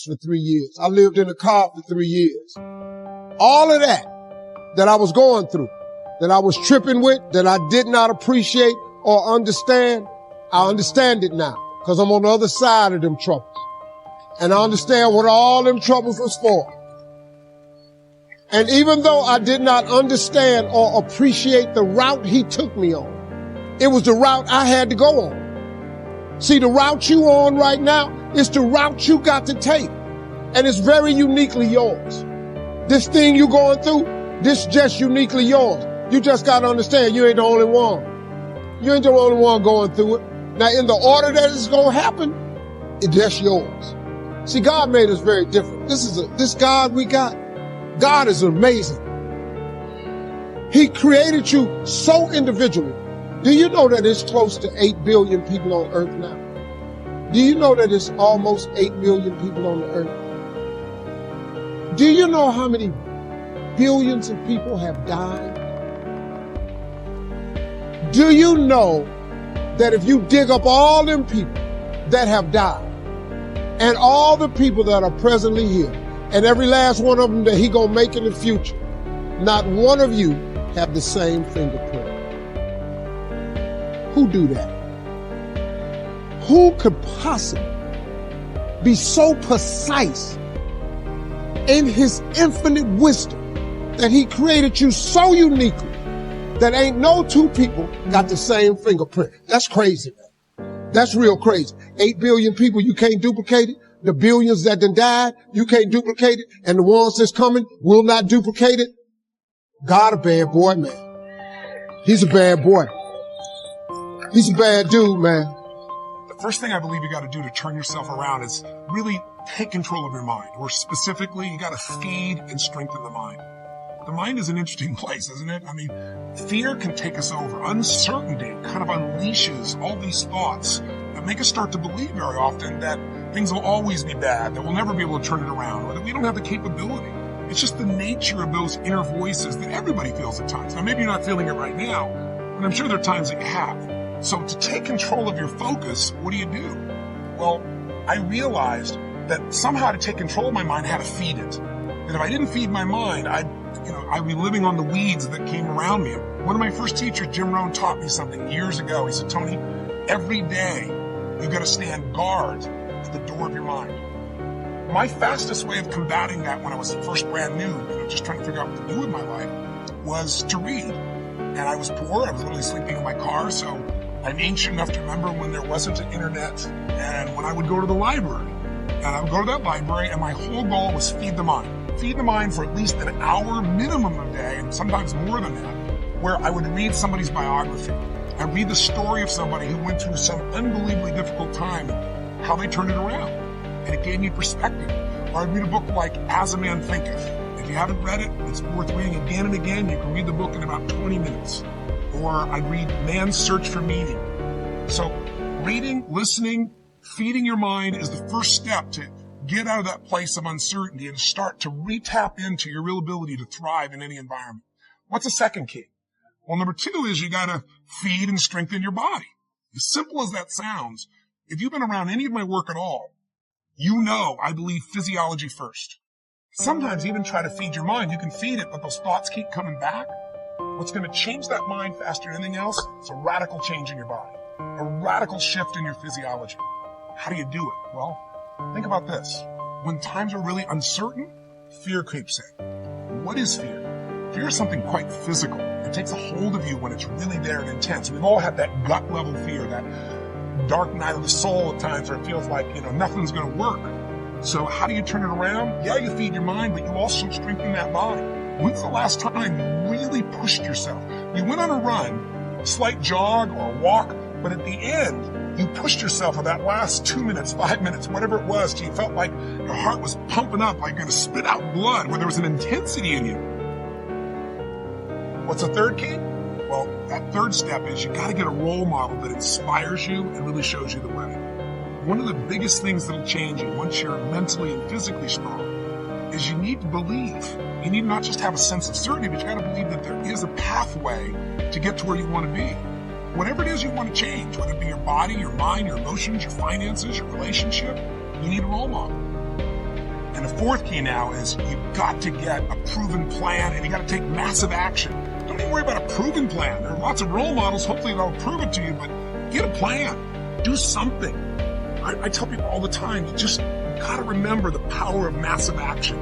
for 3 years. I lived in a car for 3 years. All of that I was going through, that I was tripping with, that I did not appreciate or understand, I understand it now because I'm on the other side of them troubles. And I understand what all them troubles was for. And even though I did not understand or appreciate the route he took me on, it was the route I had to go on. See, the route you on right now is the route you got to take. And it's very uniquely yours. This thing you going through, this just uniquely yours. You just got to understand you ain't the only one. You ain't the only one going through it. Now, in the order that it's going to happen, it's just yours. See, God made us very different. This God we got, God is amazing. He created you so individually. Do you know that it's close to 8 billion people on earth now? Do you know that it's almost 8 billion people on the earth? Do you know how many billions of people have died? Do you know that if you dig up all them people that have died and all the people that are presently here and every last one of them that he gonna make in the future, not one of you have the same fingerprint. Who do that? Who could possibly be so precise in his infinite wisdom that he created you so uniquely that ain't no two people got the same fingerprint? That's crazy, man. That's real crazy. 8 billion people, you can't duplicate it. The billions that done died, you can't duplicate it. And the ones that's coming will not duplicate it. God a bad boy, man. He's a bad boy. He's a bad dude, man. The first thing I believe you got to do to turn yourself around is really take control of your mind. Or specifically, you got to feed and strengthen the mind. The mind is an interesting place, isn't it? I mean, fear can take us over. Uncertainty kind of unleashes all these thoughts that make us start to believe very often that things will always be bad, that we'll never be able to turn it around, or that we don't have the capability. It's just the nature of those inner voices that everybody feels at times. Now, maybe you're not feeling it right now, but I'm sure there are times that you have. So to take control of your focus, what do? Well, I realized that somehow to take control of my mind, I had to feed it. That if I didn't feed my mind, I'd be living on the weeds that came around me. One of my first teachers, Jim Rohn, taught me something years ago. He said, Tony, every day you've got to stand guard at the door of your mind. My fastest way of combating that when I was first brand new, just trying to figure out what to do with my life, was to read. And I was poor. I was literally sleeping in my car, so I'm ancient enough to remember when there wasn't an internet and when I would go to the library. And I would go to that library and my whole goal was feed the mind. Feed the mind for at least an hour minimum a day, and sometimes more than that, where I would read somebody's biography. I'd read the story of somebody who went through some unbelievably difficult time and how they turned it around. And it gave me perspective. Or I'd read a book like As a Man Thinketh. If you haven't read it, it's worth reading again and again. You can read the book in about 20 minutes. Or I'd read Man's Search for Meaning. So reading, listening, feeding your mind is the first step to get out of that place of uncertainty and start to re-tap into your real ability to thrive in any environment. What's the second key? Well, number 2 is you got to feed and strengthen your body. As simple as that sounds, if you've been around any of my work at all, you know I believe physiology first. Sometimes even try to feed your mind. You can feed it, but those thoughts keep coming back. What's going to change that mind faster than anything else is a radical change in your body, a radical shift in your physiology. How do you do it? Well, think about this. When times are really uncertain, fear creeps in. What is fear? Fear is something quite physical. It takes a hold of you when it's really there and intense. We've all had that gut level fear, that dark night of the soul at times where it feels like, nothing's going to work. So how do you turn it around? Yeah, you feed your mind, but you also strengthen that body. When's the last time you really pushed yourself? You went on a run, a slight jog or a walk, but at the end, you pushed yourself for that last 2 minutes, 5 minutes, whatever it was, till you felt like your heart was pumping up, like you're going to spit out blood, where there was an intensity in you. What's the third key? Well, that third step is you got to get a role model that inspires you and really shows you the way. One of the biggest things that'll change you once you're mentally and physically strong is you need to believe. You need not just have a sense of certainty, but you got to believe that there is a pathway to get to where you want to be. Whatever it is you want to change, whether it be your body, your mind, your emotions, your finances, your relationship, you need a role model. And the fourth key now is you've got to get a proven plan, and you got to take massive action. Don't even worry about a proven plan. There are lots of role models. Hopefully they'll prove it to you, but get a plan. Do something. I tell people all the time, you just got to remember the power of massive action.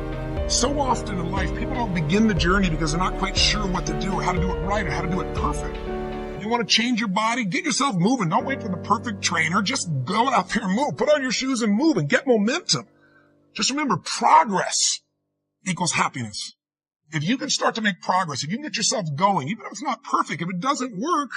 So often in life, people don't begin the journey because they're not quite sure what to do or how to do it right or how to do it perfect. You want to change your body? Get yourself moving. Don't wait for the perfect trainer. Just go out there and move. Put on your shoes and move and get momentum. Just remember, progress equals happiness. If you can start to make progress, if you can get yourself going, even if it's not perfect, if it doesn't work,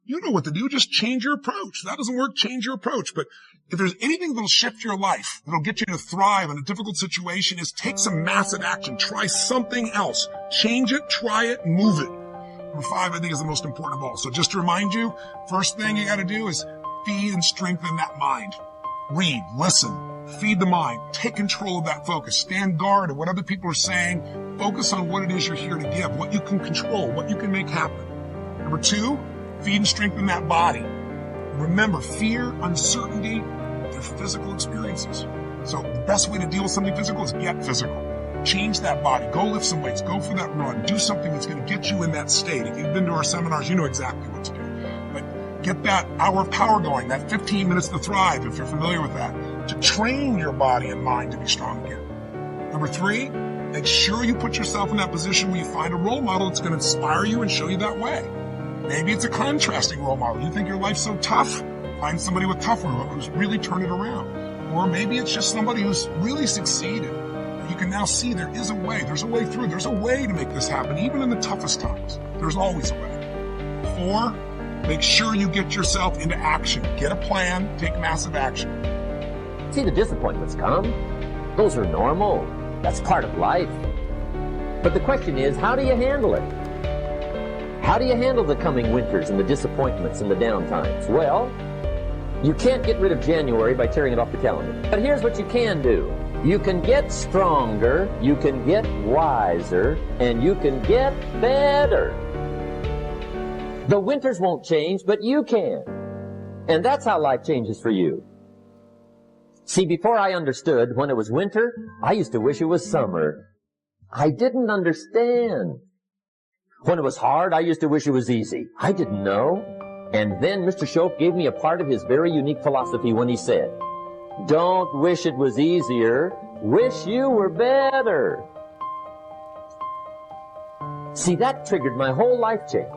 you know what to do. Just change your approach. If that doesn't work, change your approach. But if there's anything that'll shift your life, that'll get you to thrive in a difficult situation, is take some massive action. Try something else. Change it, try it, move it. Number 5, I think, is the most important of all. So just to remind you, first thing you got to do is feed and strengthen that mind. Read, listen, feed the mind. Take control of that focus. Stand guard at what other people are saying. Focus on what it is you're here to give, what you can control, what you can make happen. Number 2, feed and strengthen that body. Remember, fear, uncertainty, they're physical experiences. So the best way to deal with something physical is get physical. Change that body. Go lift some weights. Go for that run. Do something that's going to get you in that state. If you've been to our seminars, you know exactly what to do. But get that hour of power going, that 15 minutes to thrive, if you're familiar with that, to train your body and mind to be strong again. Number 3, make sure you put yourself in that position where you find a role model that's going to inspire you and show you that way. Maybe it's a contrasting role model. You think your life's so tough? Find somebody with tougher who's really turned it around. Or maybe it's just somebody who's really succeeded. You can now see there is a way. There's a way through. There's a way to make this happen, even in the toughest times. There's always a way. 4, make sure you get yourself into action. Get a plan. Take massive action. See, the disappointments come. Those are normal. That's part of life. But the question is, how do you handle it? How do you handle the coming winters and the disappointments and the downtimes? Well, you can't get rid of January by tearing it off the calendar. But here's what you can do. You can get stronger, you can get wiser, and you can get better. The winters won't change, but you can. And that's how life changes for you. See, before I understood when it was winter, I used to wish it was summer. I didn't understand. When it was hard, I used to wish it was easy. I didn't know. And then Mr. Shope gave me a part of his very unique philosophy when he said, "Don't wish it was easier, wish you were better." See, that triggered my whole life change.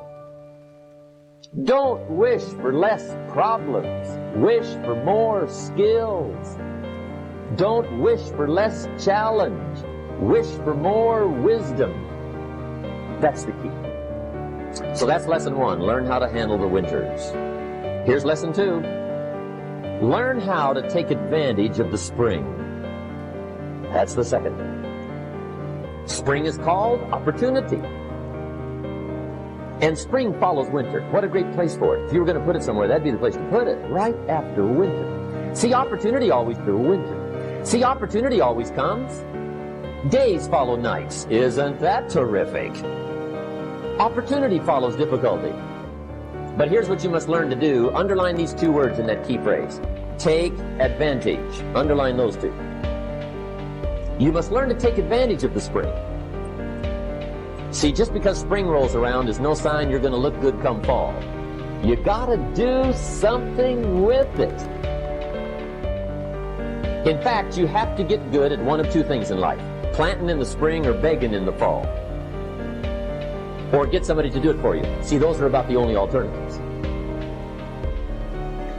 Don't wish for less problems, wish for more skills. Don't wish for less challenge, wish for more wisdom. That's the key. So that's lesson 1, learn how to handle the winters. Here's lesson 2. Learn how to take advantage of the spring. That's the second. Spring is called opportunity. And spring follows winter. What a great place for it. If you were going to put it somewhere, that'd be the place to put it, right after winter. See, opportunity always through winter. See, opportunity always comes. Days follow nights. Isn't that terrific? Opportunity follows difficulty. But here's what you must learn to do. Underline these 2 words in that key phrase. Take advantage. Underline those 2. You must learn to take advantage of the spring. See, just because spring rolls around is no sign you're going to look good come fall. You gotta do something with it. In fact, you have to get good at one of 2 things in life. Planting in the spring or begging in the fall. Or get somebody to do it for you. See, those are about the only alternatives.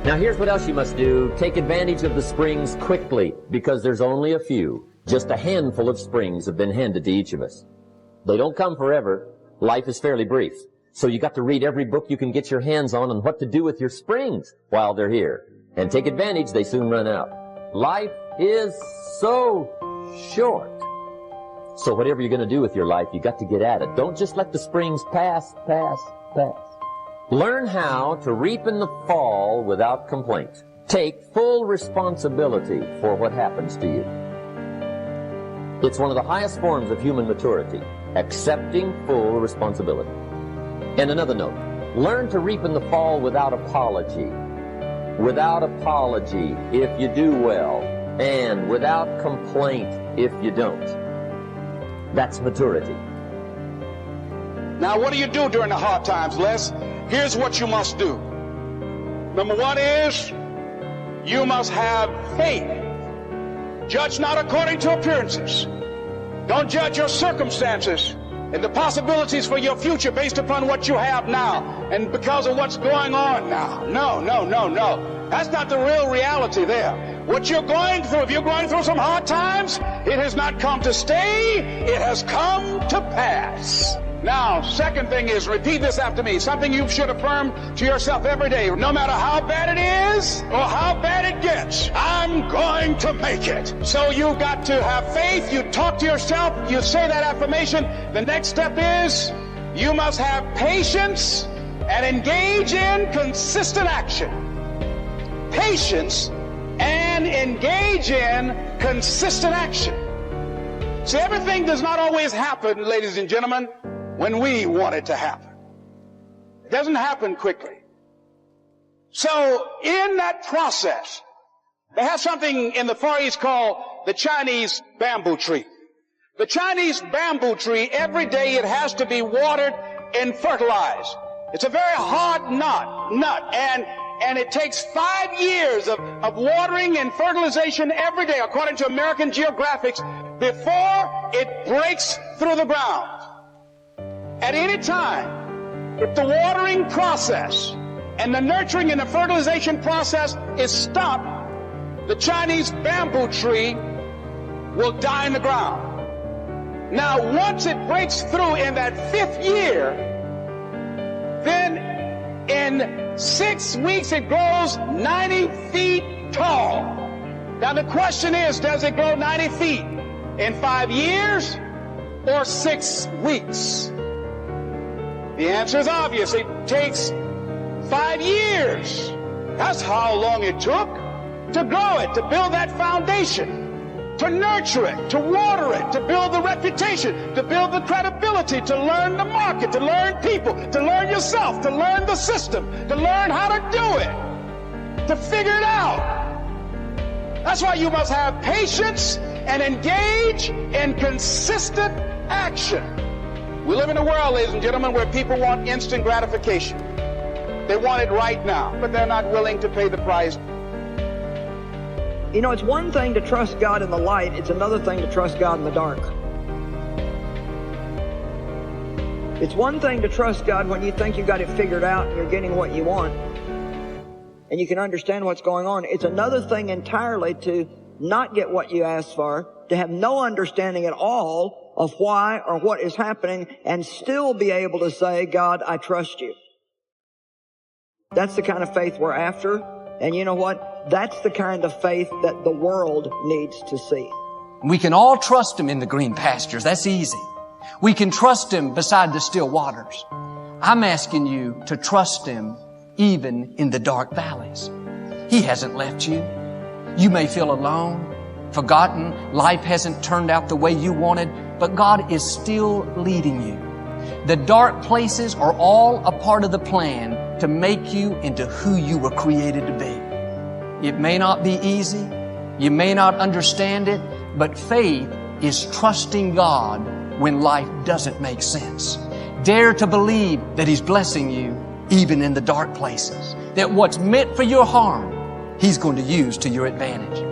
Now here's what else you must do. Take advantage of the springs quickly, because there's only a few. Just a handful of springs have been handed to each of us. They don't come forever. Life is fairly brief. So you got to read every book you can get your hands on what to do with your springs while they're here. And take advantage, they soon run out. Life is so short. So whatever you're going to do with your life, you got to get at it. Don't just let the springs pass. Learn how to reap in the fall without complaint. Take full responsibility for what happens to you. It's one of the highest forms of human maturity, accepting full responsibility. And another note, learn to reap in the fall without apology. Without apology if you do well, and without complaint if you don't. That's maturity. Now, what do you do during the hard times, Les? Here's what you must do. Number one is, you must have faith. Judge not according to appearances. Don't judge your circumstances and the possibilities for your future based upon what you have now and because of what's going on now. No. That's not the real reality there. What you're going through, if you're going through some hard times, it has not come to stay, it has come to pass. Now, second thing is, repeat this after me, something you should affirm to yourself every day. No matter how bad it is or how bad it gets, I'm going to make it. So you've got to have faith. You talk to yourself. You say that affirmation. The next step is you must have patience and engage in consistent action. Patience and engage in consistent action. See, everything does not always happen, ladies and gentlemen, when we want it to happen. It doesn't happen quickly. So in that process, they have something in the Far East called the Chinese bamboo tree. The Chinese bamboo tree, every day it has to be watered and fertilized. It's a very hard nut, and it takes 5 years of watering and fertilization every day, according to American Geographics, before it breaks through the ground. At any time, if the watering process and the nurturing and the fertilization process is stopped, the Chinese bamboo tree will die in the ground. Now, once it breaks through in that 5th year, then in 6 weeks it grows 90 feet tall. Now the question is, does it grow 90 feet in 5 years or 6 weeks? The answer is obvious. It takes 5 years. That's how long it took to grow it, to build that foundation, to nurture it, to water it, to build the reputation, to build the credibility, to learn the market, to learn people, to learn yourself, to learn the system, to learn how to do it, to figure it out. That's why you must have patience and engage in consistent action. We live in a world, ladies and gentlemen, where people want instant gratification. They want it right now, but they're not willing to pay the price. You know, it's one thing to trust God in the light, it's another thing to trust God in the dark. It's one thing to trust God when you think you got it figured out and you're getting what you want, and you can understand what's going on. It's another thing entirely to not get what you asked for, to have no understanding at all of why or what is happening, and still be able to say, God, I trust you. That's the kind of faith we're after. And you know what? That's the kind of faith that the world needs to see. We can all trust Him in the green pastures. That's easy. We can trust Him beside the still waters. I'm asking you to trust Him even in the dark valleys. He hasn't left you. You may feel alone, forgotten. Life hasn't turned out the way you wanted, but God is still leading you. The dark places are all a part of the plan to make you into who you were created to be. It may not be easy. You may not understand it, but faith is trusting God when life doesn't make sense. Dare to believe that He's blessing you even in the dark places, that what's meant for your harm, He's going to use to your advantage.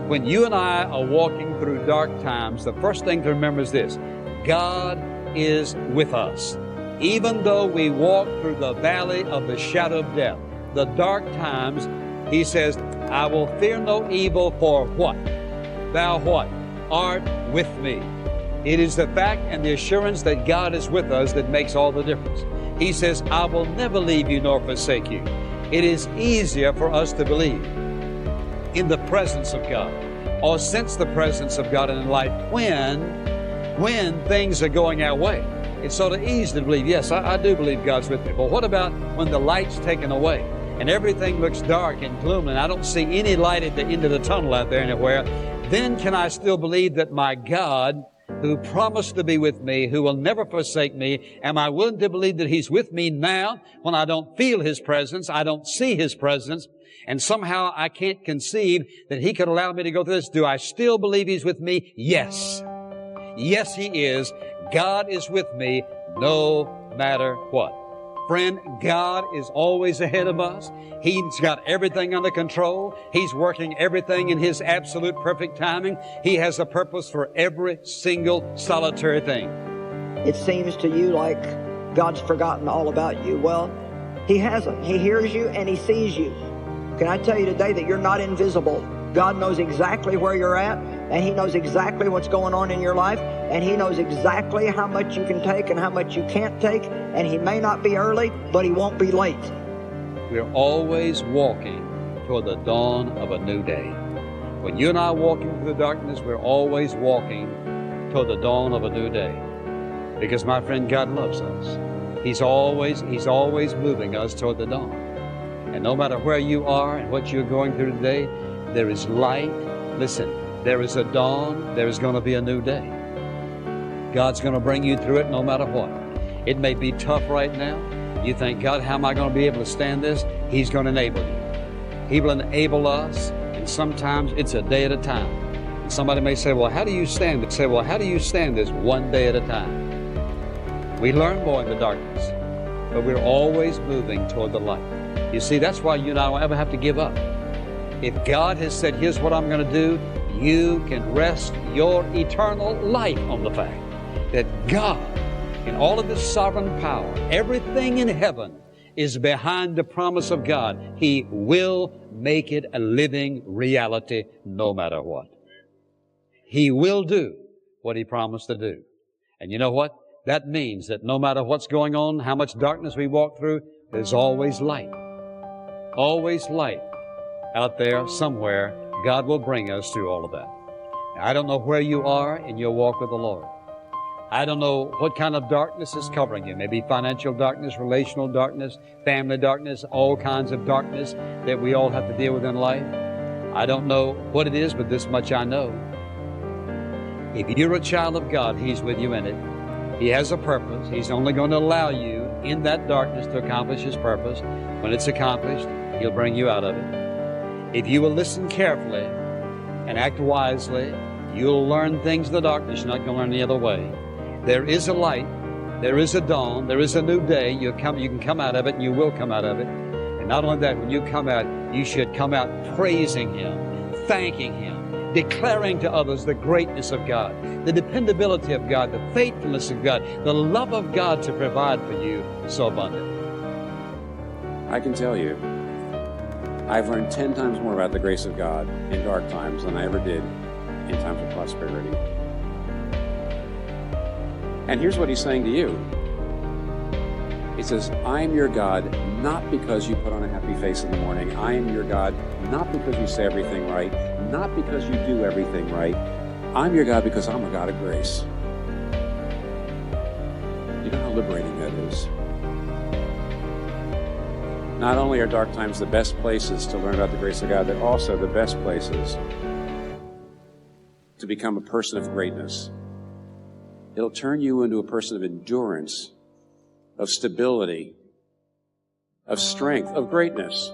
When you and I are walking through dark times, the first thing to remember is this: God is with us. Even though we walk through the valley of the shadow of death, the dark times, He says, I will fear no evil, for what? Thou what? Art with me. It is the fact and the assurance that God is with us that makes all the difference. He says, I will never leave you nor forsake you. It is easier for us to believe in the presence of God, or sense the presence of God in life when things are going our way. It's sort of easy to believe, yes, I do believe God's with me. But what about when the light's taken away and everything looks dark and gloomy and I don't see any light at the end of the tunnel out there anywhere? Then can I still believe that my God who promised to be with me, who will never forsake me. Am I willing to believe that He's with me now when I don't feel His presence, I don't see His presence, and somehow I can't conceive that He could allow me to go through this? Do I still believe He's with me? Yes. Yes, He is. God is with me no matter what. Friend, God is always ahead of us. He's got everything under control. He's working everything in His absolute perfect timing. He has a purpose for every single solitary thing. It seems to you like God's forgotten all about you. Well, He hasn't. He hears you and He sees you. Can I tell you today that you're not invisible? God knows exactly where you're at, and He knows exactly what's going on in your life, and He knows exactly how much you can take and how much you can't take, and He may not be early, but He won't be late. We're always walking toward the dawn of a new day. When you and I are walking through the darkness, we're always walking toward the dawn of a new day. Because, my friend, God loves us. He's always moving us toward the dawn. And no matter where you are and what you're going through today, there is light. Listen, there is a dawn. There is going to be a new day. God's going to bring you through it no matter what. It may be tough right now. You think, God, how am I going to be able to stand this? He's going to enable you. He will enable us, and sometimes it's a day at a time. And somebody may say, well, how do you stand it? Say, well, how do you stand this one day at a time? We learn more in the darkness, but we're always moving toward the light. You see, that's why you and I don't ever have to give up. If God has said, here's what I'm going to do, you can rest your eternal life on the fact that God, in all of His sovereign power, everything in heaven is behind the promise of God. He will make it a living reality no matter what. He will do what He promised to do. And you know what? That means that no matter what's going on, how much darkness we walk through, there's always light. Always light. Out there somewhere, God will bring us through all of that. Now, I don't know where you are in your walk with the Lord. I don't know what kind of darkness is covering you. Maybe financial darkness, relational darkness, family darkness, all kinds of darkness that we all have to deal with in life. I don't know what it is, but this much I know. If you're a child of God, He's with you in it. He has a purpose. He's only going to allow you in that darkness to accomplish His purpose. When it's accomplished, He'll bring you out of it. If you will listen carefully and act wisely, you'll learn things in the darkness you're not going to learn any other way. There is a light. There is a dawn. There is a new day. You can come out of it, and you will come out of it. And not only that, when you come out, you should come out praising Him, thanking Him, declaring to others the greatness of God, the dependability of God, the faithfulness of God, the love of God to provide for you so abundant. I can tell you, I've learned 10 times more about the grace of God in dark times than I ever did in times of prosperity. And here's what He's saying to you. He says, I am your God, not because you put on a happy face in the morning. I am your God, not because you say everything right, not because you do everything right. I'm your God because I'm a God of grace. You know how liberating that is? Not only are dark times the best places to learn about the grace of God, they're also the best places to become a person of greatness. It'll turn you into a person of endurance, of stability, of strength, of greatness.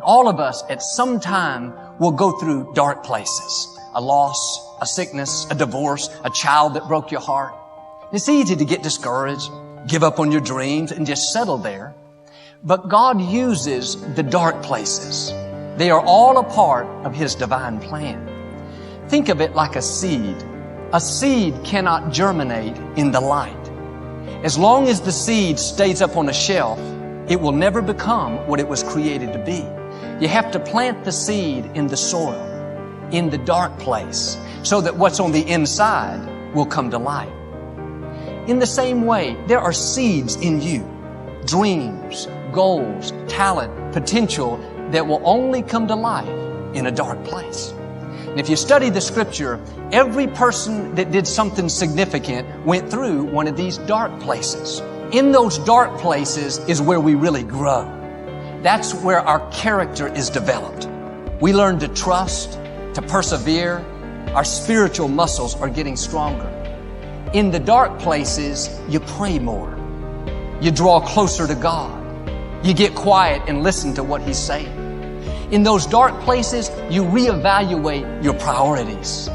All of us at some time will go through dark places. A loss, a sickness, a divorce, a child that broke your heart. It's easy to get discouraged, give up on your dreams, and just settle there. But God uses the dark places. They are all a part of His divine plan. Think of it like a seed. A seed cannot germinate in the light. As long as the seed stays up on a shelf, it will never become what it was created to be. You have to plant the seed in the soil, in the dark place, so that what's on the inside will come to light. In the same way, there are seeds in you, dreams, goals, talent, potential that will only come to life in a dark place. And if you study the Scripture, every person that did something significant went through one of these dark places. In those dark places is where we really grow. That's where our character is developed. We learn to trust, to persevere, Our spiritual muscles are getting stronger. In the dark places, you pray more. You draw closer to God. You get quiet and listen to what He's saying. In those dark places, you reevaluate your priorities.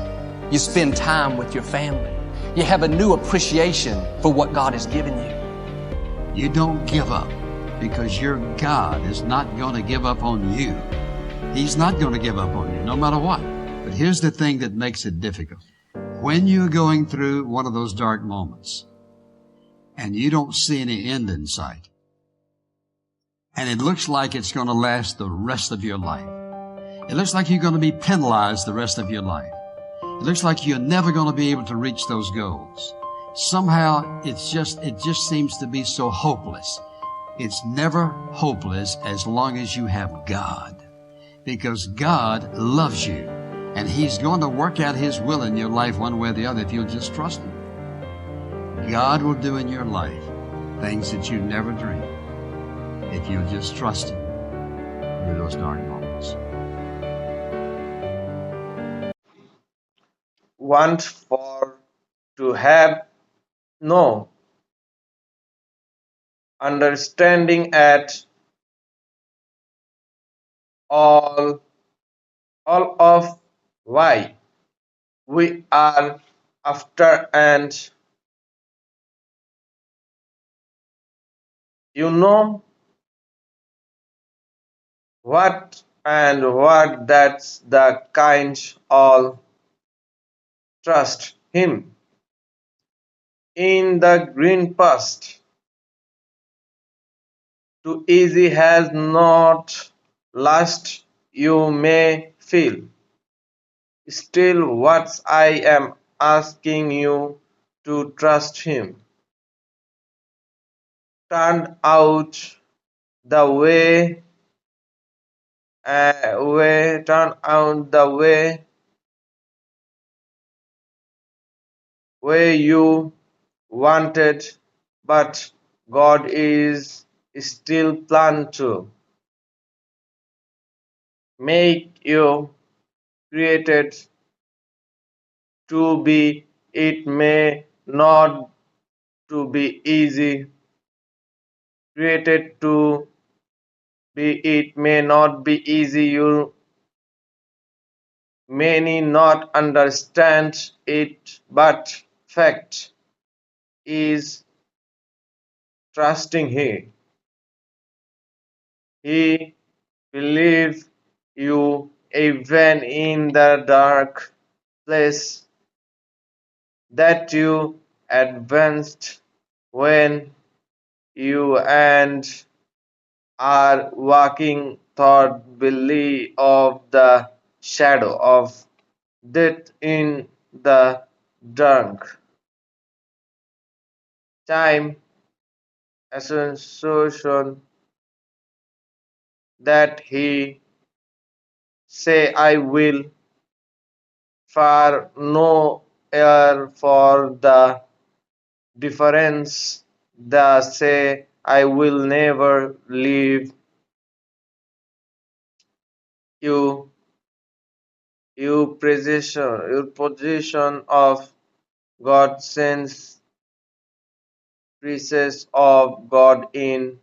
You spend time with your family. You have a new appreciation for what God has given you. You don't give up, because your God is not going to give up on you. He's not going to give up on you, no matter what. But here's the thing that makes it difficult. When you're going through one of those dark moments, and you don't see any end in sight, and it looks like it's going to last the rest of your life. It looks like you're going to be penalized the rest of your life. It looks like you're never going to be able to reach those goals. Somehow it just seems to be so hopeless. It's never hopeless as long as you have God, because God loves you, and He's going to work out His will in your life one way or the other if you'll just trust Him. God will do in your life things that you never dreamed, if you'll just trust Him through those dark moments. Want for to have no understanding at all of why we are after, and you know what and what, that's the kind all trust Him in the green past. Too easy has not last, you may feel. Still, what I am asking you to trust Him. Turn out the turn out the way you wanted, but God is still plan to make you created to be. It may not to be easy. Created to be, it may not be easy. You may not understand it, but fact is trusting Him. He believes you even in the dark place that you advanced when you and are walking thoughtfully of the shadow of death in the dark. Time association that He say I will far no air for the difference, the say I will never leave you. Your position of God sense pieces of God in